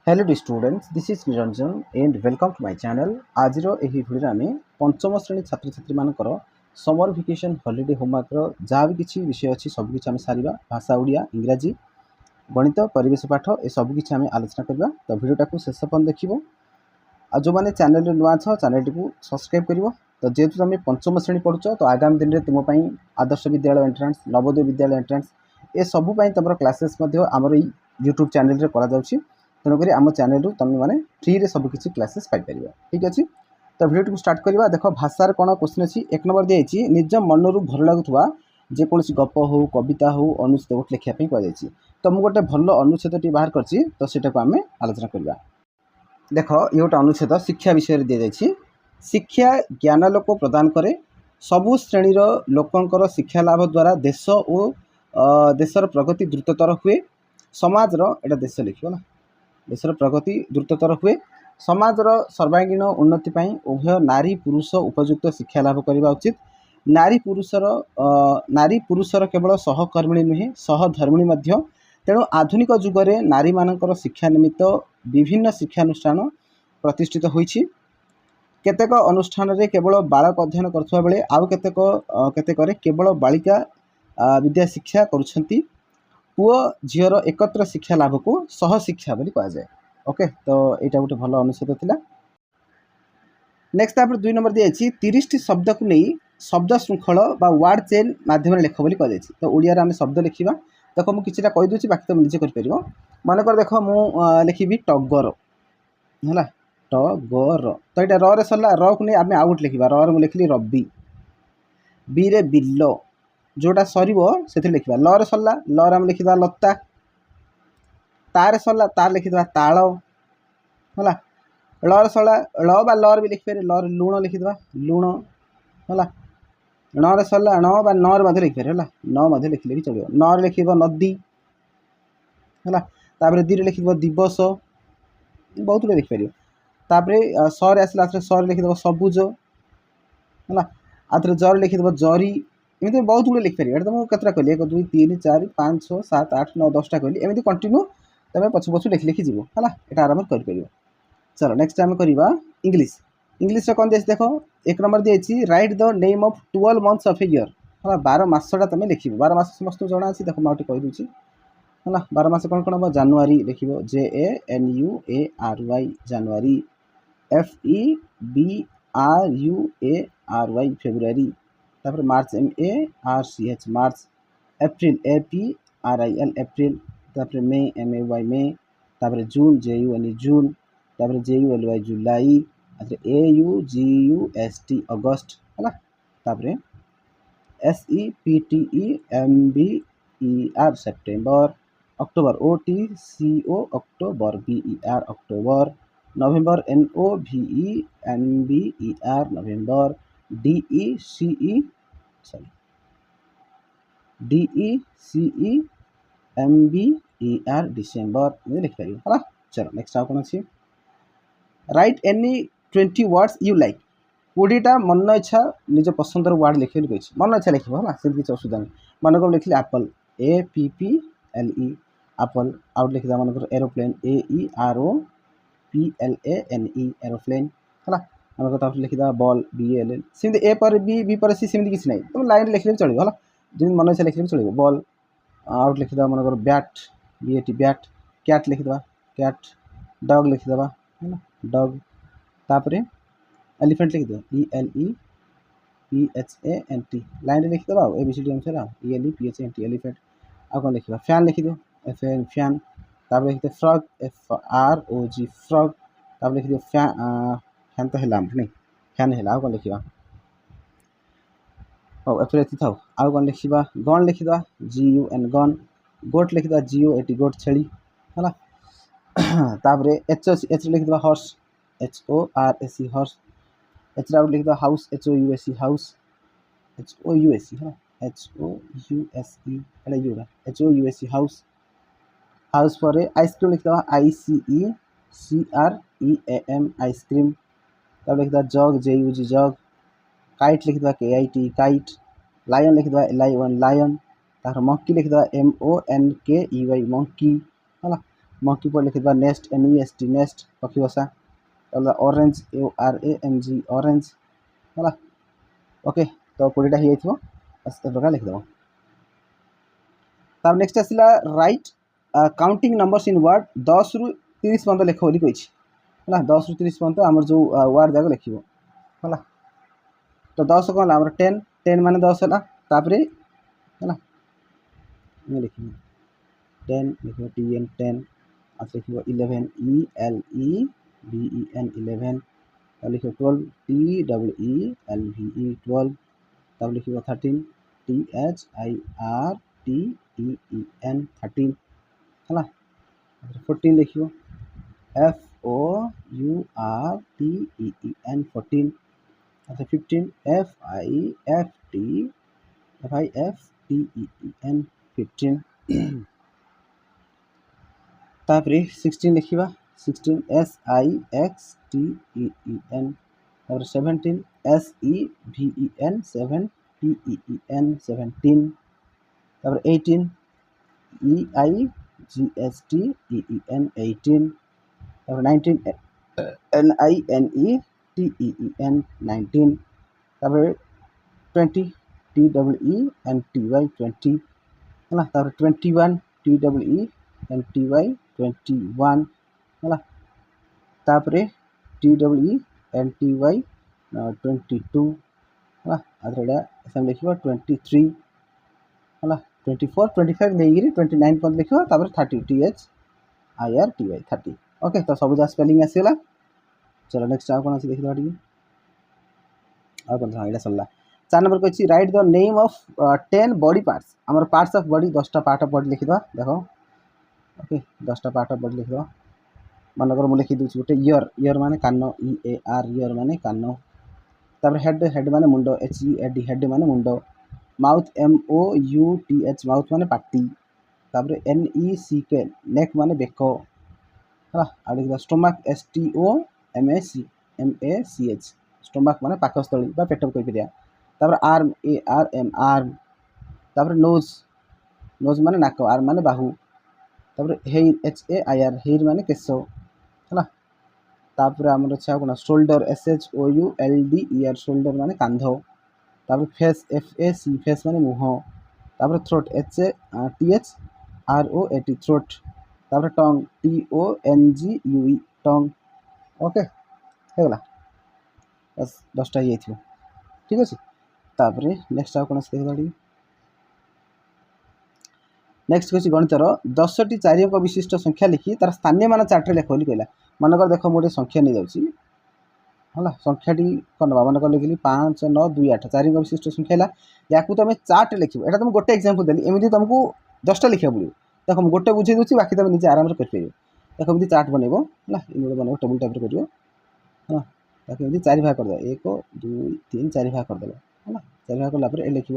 Hello the students, this is Niranjan and welcome to my channel. आज video आम पंचम श्रेणी छात्र छात्री मानकर समर वेकेशन हॉलिडे होमवर्क जहाँ भी किसी विषय अच्छी सबकि आम सारा भाषा ओडिया इंग्राजी गणित परिवेश पाठ ए सबकि आम आलोचना करवा। तो भिडियोटा को शेष पर्यंत देखो आ जो मैंने चैनल नुआ छ चैनल टी सब्सक्राइब कर। तो जेहेतु तुम पंचम श्रेणी पढ़ुच तो आगामी दिन में तुमपाई आदर्श विद्यालय एंट्रांस नवोदय विद्यालय एंट्रांस ए सबूपाई तुम क्लासेस आमर यूट्यूब चैनल करा तेणुक आम चैनल तुम मैंने फ्री रे सबकि क्लासेस पाइपर। ठीक अच्छे, तो भिडियो को स्टार्ट करवा। देख भाषार कौन क्वेश्चन अच्छी एक नंबर दिखाई निज मनरू भल लगुवा जेकोसी गप हो कविता हो अनुच्छेद गोटे लिखापी कहुई। तो मुझे गोटे भल अनुच्छेद टी बाहर कर तो सीटा को आम आलोचना करवा। देख ये गोटे अनुच्छेद शिक्षा विषय दी जाए। शिक्षा ज्ञान लोक प्रदान करे सबु श्रेणीर लोकंकर शिक्षा लाभ द्वारा देश और देशर प्रगति द्रुततर हुए समाजर एटा देश लिखो ना देशर प्रगति द्रुततर हुए समाजर सर्वांगीण उन्नति पाई उभय नारी पुरुष उपयुक्त शिक्षा लाभ करने उचित। नारी पुरुषर केवल सहकर्मिणी नुहे सहधर्मिणी मध्य। तेणु आधुनिक जुगरे नारी मानकर शिक्षा निमित्त विभिन्न शिक्षानुष्ठान प्रतिष्ठित होइछि। केतेक अनुष्ठान रे केवल बालक अध्ययन करथुवा बेले आउ केतेक केवल बालिका विद्या शिक्षा करुछंती। पुओ झीर एकत्र शिक्षा लाभ को सह शिक्षा बोली कहा जाए। ओके, तो यहाँ गोटे भल अनुच्छेद थिला। नेक्स्ट तापर 2 नंबर दिखाई 30 शब्द को नहीं शब्द श्रृंखल बा वार्ड चेन माध्यम लिख बोली कह। तो ओडिया आम शब्द लिखा। देख मुझे किसी कहीदे बाकी तुम निजे कर मनकर देख मु लिखी टगर है टगर। तो यहाँ रे सरला र को नहीं आम आउ गोटे लिखा रे लिखली रवि बी रे बिल जोटा सर से लिखा ल रे सरला ल आम लिखा लता तार सरला तार लिखिदा ताल है ल रे सरला ल बा लर भी लिखिपारे ल रे लुण लिखिदा लुण है ण रे सरला ण बा न रे लिखिपारे है न मध्य लिखिले भी चलो। न रे लिखिब नदी है तापर दी रे लिखिब दिवस बहुत गुड़े लिखिपार। तापर सर आसला सर लिखिदेव सबुज है आउे जर लिखिदेव जरी एमती बहुत गुड़े लिखिपार। ये तो मुझे कतटा कहली 1 2 3 4 5 6 7 8 9 10टा कहली एमती कंटिन्यू तुम पछु पछु लिखि लिखि जीव है ये आराम कर। चलो नेक्स्ट आम करवा इंग्लिश। इंग्लिश कौन दिए देख एक नंबर दिखाई right the name of 12 months of a year है 12 मासटा तुम लिख 12 मास समस्त जना अच्छी देख मुझे कहीदे है 12 मास कौन कौन हम जानुआरी लिख JANUARY जानुआरी FEBRUARY फेब्रुआरी तापर मार्च MARCH March April APRIL April तापर मे MAY मे तापर जून JUNE जून तापर JULY जुलाई AUGUST अगस्त है तापर SEPTEMBER September October OTCO October BER October November NOVEMBER November DECEMBER December लिखिपार है। चलो नेक्स्ट आउ कौन अच्छी write any 20 words you like 20टा मन इच्छा निज पसंदर वार्ड लिखे मन इच्छा लिख है किसी असुविधा नहीं। मन को लिखली एप्पल APPLE एप्पल आउट लिखिदा मनकर एरोप्लेन AEROPLANE एरोप्लेन है मनकर लिखिदा बॉल BALL सेमती ए पर बी पर सी सेमती किसी ना तुम लाइन लिखले भी चलो है जमी मन इच्छा लिखले भी चलो। बॉल आउट लिखिदा मनकर बैट BAT बैट कैट लिखिदा कैट डग लिखिदा है डग तापर एलिफेंट लिखिद ELEPHANT लाइन लिखिद ABCD अनुसार ELEPHANT एलिफेंट आ कौन लिखा फैन लिखिद FN फैन तापर लिखिद फ्रग FROG फ्रग तापर लिखिद फैन तो है नहीं फैन है आ कौन लिखा एथर एति था आउ कौन लिखा गन लिखिद GUN गन गोट लिखिद GOAT गोट छेली है तापर H लिखिद हॉर्स HORSE हॉर्स एच आउट लिखिद हाउस HOUSE हाउस HOUSE है HOUSE हाउस हाउस पर आइसक्रीम लिखिद ICECREAM आइसक्रीम तब लिखिद जग JUG जग काइट लिखिद KIT काइट लायन लिखिद LION लायन तार मंकी लिखिद MONKEY मंकी है मंकी पर लिखिबा नेस्ट NEST नेस्ट पक्षी बसा ऑरेंज ORANG ऑरेंज है। ओके तो 20टा हो जाइथिबो बस ए प्रकार लिखिदेव। तार नेक्स्ट आसला right counting numbers in word 10 रु 30 पर्यंत लेख बोली कही है 10 रु 30 पर्यंत आम जो वर्ड जाक लिख है। तो 10 कौन है 10 10 मान 10 है तापर है लिख 10 लिख TN 10 आज लिख 11 ELEVEN 11 लिख 12 TWELVE 12 तब लिख 13 THIRTEEN 13 है। 14 लिख FOURTEEN 14 अच्छा 15 FIFTEEN 15 तापर 16 लिखा 16 SIXTEEN तापर 17 SEVEN 17 तापर 18 EIGSTEEN 18 तापर 19 NINETEEN 19 तापर 20 TWENTY 20 है तापर 21 TWENTY 21 है तापर TWENTY 22 है आदर लिख 23 है 24 25 नहीं 29 पर्यंत लिख तापर 30 THIRTY 30 ओके तो सब जहाँ स्पेलिंग आसगला। चलो नेक्स्ट आउ कौन देखा टे आउ कौन हाँ यहाँ सरला 4 नंबर को write the name of 10 body parts आमर पार्ट्स ऑफ बॉडी 10टा पार्ट ऑफ बॉडी लिखिद देख ओके 10टा पार्ट ऑफ बॉडी लिखिद मनकर मुझे लिखी दूसरी गोटे इयर माने कान EAR इयर माने कान तापर हेड माने मुंड HEAD हेड माने मुंड माउथ MOUTH माउथ माने पाटी तापर NECK नेक माने बेक है आ लिखा स्टोमक STOMACH स्टोमक माने पाकस्थली बा पेट कह तापर आर्म ARM आर्म तापर नोज नोज माने नाक आर्म माने बाहु तापर हेयर HAIR हेयर माने केश है तापर आम अच्छे कौन शोल्डर SHOULD ईयर शोल्डर माने कांध तापर फेस FAC फेस माने मुह तापर थ्रोट THROAT थ्रोट तापर टंग TONGUE टंग ओके होगला बस 10टा ही ठीक अच्छे। तापर नेक्स्ट आउ कौन देख नेक्स्ट कह गणितर 10टी 4 अंक विशिष्ट संख्या लिखी तार स्थानीय मान चार्ट लेख बोली कहला मनकर देख मुझे संख्या नहीं जाऊँगी है संख्याटी कौन ना मनकर लिखिली 5 9 2 8 4 अंक विशिष्ट संख्या है या तुम चार्ट लिख यहाँ तुम गोटे एक्जाम्पल देली एमती तुमको 10टा लिखा पड़ो देख मुझे गोटे बुझे दूसरी बाकी तुम निजे आराम से कर देख एमती चार्ट बनइब है बनइब टेबुल टाइप कर एमती 4 भाग करदे 1 2 3 4 भाग करदे है 4 भाग कलापर लिख 1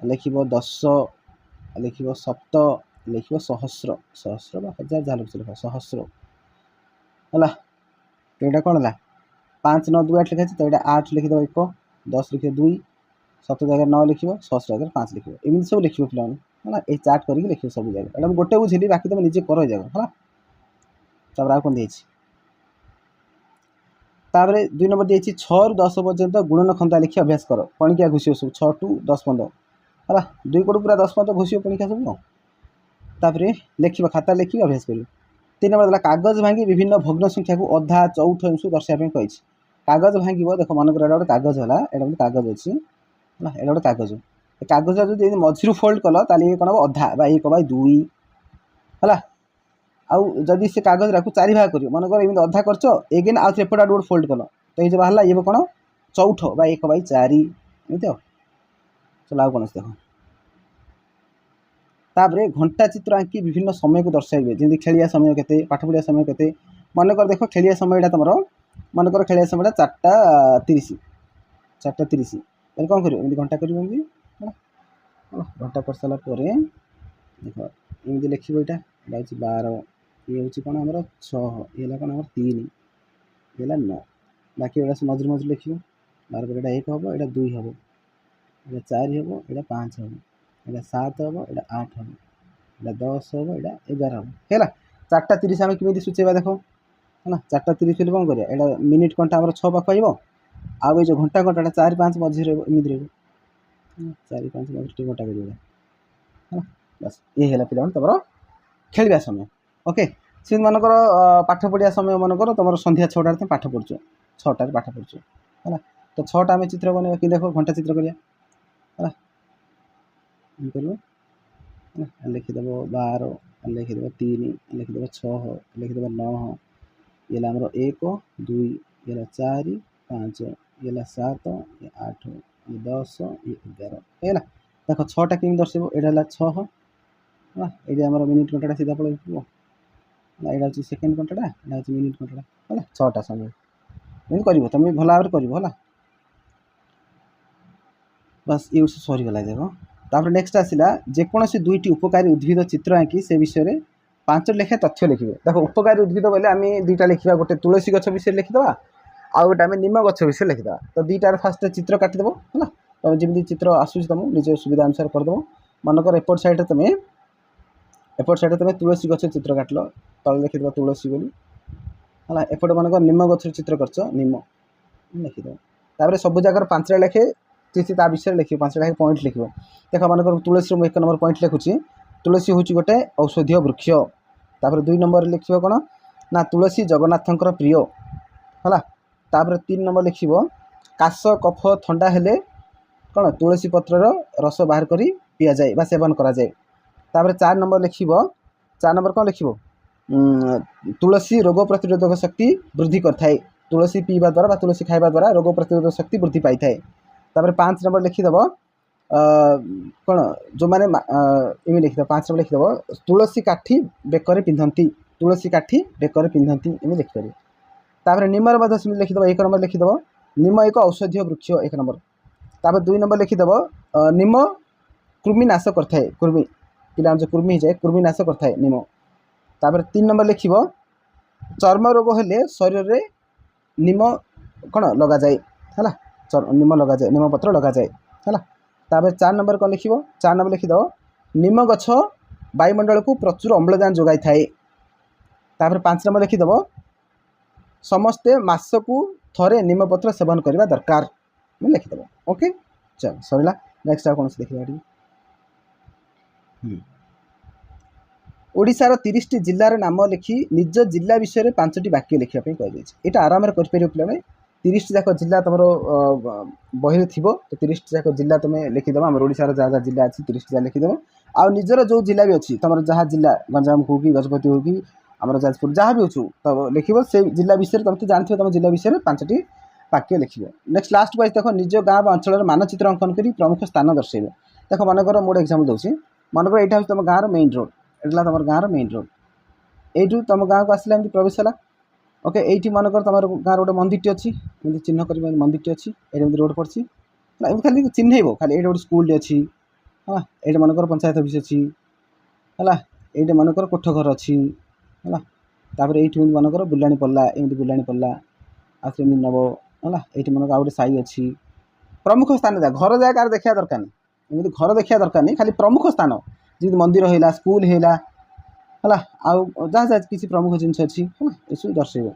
लिख 10 लिख 7 लिख सहस्र सहस्र हजार जहाँ लिख लिख सहस्र है तो यहाँ कौन है 5 9 2 8 लिखाई तो यहाँ 8 लिखिद 1 10 लिख 2 7 जगह 9 लिख सहस्र जगह 5 लिख एमती सब लिख पे है ये चार्ट करके लिख सब जगह यहाँ गोटे बुझेली बाकी तुम निजे कर जगह है तापर आ कौन देती तापर 2 नंबर देती 6 रु 10 पर्यंत गुणन खंता लिखी अभ्यास कर पणिकिया घुषियो सब 6 टू 10 पर्यंत है 2 कोड़ पूरा 10 पर्यंत घुषियो पणिकिया सब तापर लिखा खाता लिखी अभ्यास कर 3 नंबर देला कागज भांगी विभिन्न भग्न संख्या को अधा चौथ अंश दर्शाइए कही कागज भांग देख मनकर गोटे कागज है यहाँ गोटे कागज अच्छी है यहाँ गोटे कागज कागज जो मझी फोल्ड कल ताली कौन हम अधा 1/2 है आउ जदि से कागज को 4 भाग कर मनकर एम अधा कर एगेन आउ एपट आड़ गोटे फोल्ड कल तो ये बाहर ये कौन चौथ 1/4 एमती चलो आउ कौन देख तापर घंटा चित्र आंकी विभिन्न समय को दर्शाइए जमी खेलिया समय के पाठ पढ़िया समय के मनकर देख खेलिया समय तुम मनकर खेलिया समय 4:30 4:30 कौन कर घंटा कर घंटा कर सारापर देख एमती लिख यहाँ 12 ये हूँ कौन आम 6 ये कौन आम 3 ये 9 बाकी एटा मझे मझे लिख 12 पर 1 हम यहाँ 2 हम यहाँ 4 हम यहाँ 5 हम यहाँ 7 हम यहाँ 8 हम এটা 10 হব, এটা 11 হব ହେଲା। 4:30 ଆମେ କେମିତି ସୂଚେଇବା ଦେଖ ହେଲା। 4:30 ହେଲେ କ'ଣ କରିବା, ଏଇଟା ମିନିଟ୍ କଣ୍ଟା ଆମର 6 ପାଖ ଆସିବ, ଆଉ ଏଇ ଯେଉଁ ଘଣ୍ଟା କଣ୍ଟାଟା 4-5 ମଝିରେ ରହିବ, ଏମିତି ରହିବ 4-5 ମଝିରେ ଟିକେ ଘଣ୍ଟା କରିବ ହେଲା। ବାସ୍ ଇଏ ହେଲା ପିଲାମାନେ ତୁମର ଖେଳିବା ସମୟ। ଓକେ, ସେମିତି ମନେକର ପାଠ ପଢ଼ିବା ସମୟ, ମନେକର ତୁମର ସନ୍ଧ୍ୟା 6ଟାରେ ତୁମେ ପାଠ ପଢ଼ୁଛ, 6ଟାରେ ପାଠ ପଢ଼ୁଛ ହେଲା। ତ 6ଟା ଆମେ ଚିତ୍ର ବନେଇବା, କି ଦେଖ ଘଣ୍ଟା ଚିତ୍ର କରିବା ହେଲା। କରିବ ହେଲା, ଲେଖିଦେବ 12, ଲେଖିଦେବ 3, ଲେଖିଦେବ 6, ଲେଖିଦେବ 9, ଇଏ ହେଲା ଆମର 1, 2, ଇଏ ହେଲା 4, 5, ଇଏ ହେଲା 7, ଇଏ 8, ଇଏ 10, ଇଏ 11 ହେଇଗଲା। ଦେଖ 6ଟା କେମିତି ଦର୍ଶାଇବ, ଏଇଟା ହେଲା 6 ହେଲା। ଏଇଠି ଆମର ମିନିଟ୍ କଣ୍ଟାଟା ସିଧା ପଳେଇଥିବ ହେଲା। ଏଇଟା ହେଉଛି ସେକେଣ୍ଡ କଣ୍ଟାଟା, ଏଇଟା ହେଉଛି ମିନିଟ୍ କଣ୍ଟାଟା ହେଲା। 6ଟା ସମୟ ଏମିତି କରିବ, ତୁମେ ଭଲ ଭାବରେ କରିବ ହେଲା। ବାସ୍ ଏ ବର୍ଷ ସରିଗଲା ଦେଖ। ତାପରେ ନେକ୍ସଟ ଆସିଲା, ଯେକୌଣସି 2ଟି ଉପକାରୀ ଉଦ୍ଭିଦ ଚିତ୍ର ଆଙ୍କି ସେ ବିଷୟରେ 5 ଲେଖା ତଥ୍ୟ ଲେଖିବେ। ଦେଖ ଉପକାରୀ ଉଦ୍ଭିଦ ବୋଇଲେ ଆମେ 2ଟା ଲେଖିବା, ଗୋଟେ ତୁଳସୀ ଗଛ ବିଷୟରେ ଲେଖିଦେବା, ଆଉ ଗୋଟେ ଆମେ ନିମ ଗଛ ବିଷୟରେ ଲେଖିଦେବା। ତ 2ଟାରେ ଫାଷ୍ଟ ଚିତ୍ର କାଟିଦେବ ହେଲା। ତୁମେ ଯେମିତି ଚିତ୍ର ଆସୁଛି ତୁମକୁ ନିଜ ସୁବିଧା ଅନୁସାରେ କରିଦେବ। ମନେକର ଏପଟ ସାଇଡ଼୍ରେ ତୁମେ ତୁଳସୀ ଗଛ ଚିତ୍ର କାଟିଲ, ତଳେ ଲେଖିଦେବ ତୁଳସୀ ବୋଲି ହେଲା। ଏପଟେ ମନେକର ନିମ ଗଛର ଚିତ୍ର କରିଛ, ନିମ ଲେଖିଦେବ। ତାପରେ ସବୁ ଜାଗାରେ 5ଟା ଲେଖେ କିଛି ତା ବିଷୟରେ ଲେଖିବ, 5ଟା ଲେଖେ ପଏଣ୍ଟ ଲେଖିବ। ଦେଖ ମନେକର ତୁଳସୀର ମୁଁ 1 ନମ୍ବର ପଏଣ୍ଟ ଲେଖୁଛି, ତୁଳସୀ ହେଉଛି ଗୋଟେ ଔଷଧୀୟ ବୃକ୍ଷ। ତାପରେ 2 ନମ୍ବରରେ ଲେଖିବ କ'ଣ ନା, ତୁଳସୀ ଜଗନ୍ନାଥଙ୍କର ପ୍ରିୟ ହେଲା। ତାପରେ 3 ନମ୍ବର ଲେଖିବ, କାଶ କଫ ଥଣ୍ଡା ହେଲେ କ'ଣ ତୁଳସୀ ପତ୍ରର ରସ ବାହାର କରି ପିଆଯାଏ ବା ସେବନ କରାଯାଏ। ତାପରେ 4 ନମ୍ବର ଲେଖିବ, 4 ନମ୍ବର କ'ଣ ଲେଖିବ, ତୁଳସୀ ରୋଗ ପ୍ରତିରୋଧକ ଶକ୍ତି ବୃଦ୍ଧି କରିଥାଏ। ତୁଳସୀ ପିଇବା ଦ୍ୱାରା ବା ତୁଳସୀ ଖାଇବା ଦ୍ୱାରା ରୋଗ ପ୍ରତିରୋଧକ ଶକ୍ତି ବୃଦ୍ଧି ପାଇଥାଏ। ତାପରେ 5 ନମ୍ବର ଲେଖିଦେବ କ'ଣ, ଯେଉଁମାନେ ଏମିତି ଲେଖିଦେବ, 5 ନମ୍ବର ଲେଖିଦେବ, ତୁଳସୀ କାଠି ବେକରେ ପିନ୍ଧନ୍ତି, ତୁଳସୀ କାଠି ବେକରେ ପିନ୍ଧନ୍ତି, ଏମିତି ଲେଖିପାରିବ। ତାପରେ ନିମରେ ମଧ୍ୟ ସେମିତି ଲେଖିଦେବ, 1 ନମ୍ବର ଲେଖିଦେବ, ନିମ ଏକ ଔଷଧୀୟ ବୃକ୍ଷ, 1 ନମ୍ବର। ତାପରେ 2 ନମ୍ବର ଲେଖିଦେବ, ନିମ କୃମି ନାଶ କରିଥାଏ, କୃମି ପିଲାମାନେ ଯେଉଁ କୃମି ହେଇଯାଏ, କୃମି ନାଶ କରିଥାଏ ନିମ। ତାପରେ 3 ନମ୍ବର ଲେଖିବ, ଚର୍ମ ରୋଗ ହେଲେ ଶରୀରରେ ନିମ କ'ଣ ଲଗାଯାଏ ହେଲା, ନିମ ଲଗାଯାଏ, ନିମ ପତ୍ର ଲଗାଯାଏ ହେଲା। ତାପରେ 4 ନମ୍ବର କ'ଣ ଲେଖିବ, 4 ନମ୍ବର ଲେଖିଦେବ, ନିମ ଗଛ ବାୟୁମଣ୍ଡଳକୁ ପ୍ରଚୁର ଅମ୍ଳଜାନ ଯୋଗାଇଥାଏ। ତାପରେ 5 ନମ୍ବର ଲେଖିଦେବ, ସମସ୍ତେ ମାସକୁ ଥରେ ନିମପତ୍ର ସେବନ କରିବା ଦରକାର, ଲେଖିଦେବ। ଓକେ, ଚାଲ ସରିଲା। ନେକ୍ସଟ ଆଉ କୌଣସି ଦେଖିବା ଏଠି। ଓଡ଼ିଶାର 30ଟି ଜିଲ୍ଲାର ନାମ ଲେଖି ନିଜ ଜିଲ୍ଲା ବିଷୟରେ 5ଟି ବାକ୍ୟ ଲେଖିବା ପାଇଁ କୁହାଯାଇଛି। ଏଇଟା ଆରାମରେ କରିପାରିବ ପିଲାମାନେ। 30ଟି ଯାକ ଜିଲ୍ଲା ତୁମର ବହିରେ ଥିବ, ତ 30ଟି ଯାକ ଜିଲ୍ଲା ତୁମେ ଲେଖିଦେବ। ଆମର ଓଡ଼ିଶାର ଯାହା ଯାହା ଜିଲ୍ଲା ଅଛି 30ଟି ଯାକ ଲେଖିଦେବ। ଆଉ ନିଜର ଯେଉଁ ଜିଲ୍ଲା ବି ଅଛି, ତୁମର ଯାହା ଜିଲ୍ଲା, ଗଞ୍ଜାମ ହେଉ କି ଗଜପତି ହେଉ କି ଆମର ଯାଜପୁର ଯାହା ବି ଅଛୁ, ତ ଲେଖିବ ସେଇ ଜିଲ୍ଲା ବିଷୟରେ। ତୁମେ ତ ଜାଣିଥିବ ତୁମ ଜିଲ୍ଲା ବିଷୟରେ 5ଟି ବାକ୍ୟ ଲେଖିବ। ନେକ୍ସଟ ଲାଷ୍ଟକୁ ଆସି ଦେଖ, ନିଜ ଗାଁ ବା ଅଞ୍ଚଳର ମାନଚିତ୍ର ଅଙ୍କନ କରି ପ୍ରମୁଖ ସ୍ଥାନ ଦର୍ଶାଇବ। ଦେଖ ମନେକର ମୁଁ ଗୋଟେ ଏକ୍ଜାମ୍ପଲ୍ ଦେଉଛି, ମନେକର ଏଇଟା ହେଉଛି ତୁମ ଗାଁର ମେନ୍ ରୋଡ଼, ଏଇଟା ହେଲା ତୁମର ଗାଁର ମେନ୍ ରୋଡ଼। এইଠୁ ତୁମ ଗାଁକୁ ଆସିଲା ଏମିତି ପ୍ରବେଶ ହେଲା। ଓକେ, এইଠି ମନେକର ତୁମର ଗାଁର ଗୋଟେ ମନ୍ଦିରଟି ଅଛି, ଏମିତି ଚିହ୍ନ କରିବ, ମନ୍ଦିରଟି ଅଛି, ଏଇଠି ଏମିତି ରୋଡ଼ ପଡ଼ିଛି ହେଲା। ଏମିତି ଖାଲି ଚିହ୍ନେଇବ, ଖାଲି ଏଇଠି ଗୋଟେ ସ୍କୁଲଟେ ଅଛି ହେଲା, ଏଇଠି ମନେକର ପଞ୍ଚାୟତ ଅଫିସ୍ ଅଛି ହେଲା, ଏଇଠି ମନେକର କୋଠ ଘର ଅଛି ହେଲା। ତାପରେ ଏଇଠି ଏମିତି ମନେକର ବୁଲାଣି ପଡ଼ିଲା, ଏମିତି ବୁଲାଣି ପଡ଼ିଲା, ଆଉ ସେମିତି ନେବ ହେଲା। ଏଇଠି ମନେକର ଆଉ ଗୋଟେ ସାହି ଅଛି। ପ୍ରମୁଖ ସ୍ଥାନ ଯାହା, ଘର ଯାହା କାହାର ଦେଖିବା ଦରକାର ନାହିଁ, ଏମିତି ଘର ଦେଖିବା ଦରକାର ନାହିଁ, ଖାଲି ପ୍ରମୁଖ ସ୍ଥାନ ଯେମିତି ମନ୍ଦିର ହେଲା, ସ୍କୁଲ ହେଲା ହେଲା, ଆଉ ଯାହା ଯାହା କିଛି ପ୍ରମୁଖ ଜିନିଷ ଅଛି ହେଲା, ଏସବୁ ଦର୍ଶାଇବ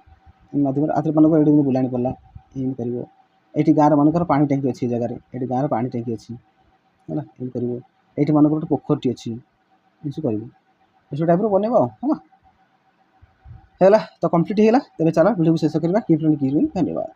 ମାଧ୍ୟମରେ। ଆଉଥରେ ମନେକର ଏଇଠି ଏମିତି ବୁଲାଣି ପଡ଼ିଲା, ଏମିତି କରିବ। ଏଇଠି ଗାଁର ମନେକର ପାଣି ଟାଙ୍କି ଅଛି, ଏ ଜାଗାରେ ଏଇଠି ଗାଁର ପାଣି ଟାଙ୍କି ଅଛି ହେଲା, ଏମିତି କରିବ। ଏଇଠି ମନେକର ଗୋଟେ ପୋଖରୀଟି ଅଛି, ଏମିତି କରିବ। ଏସବୁ ଟାଇପ୍ର ବନେଇବ ହେଲା। ହେଇଗଲା ତ, କମ୍ପ୍ଲିଟ୍ ହେଇଗଲା। ତେବେ ଚାଲ ଭିଡ଼ିଓକୁ ଶେଷ କରିବା। ଧନ୍ୟବାଦ।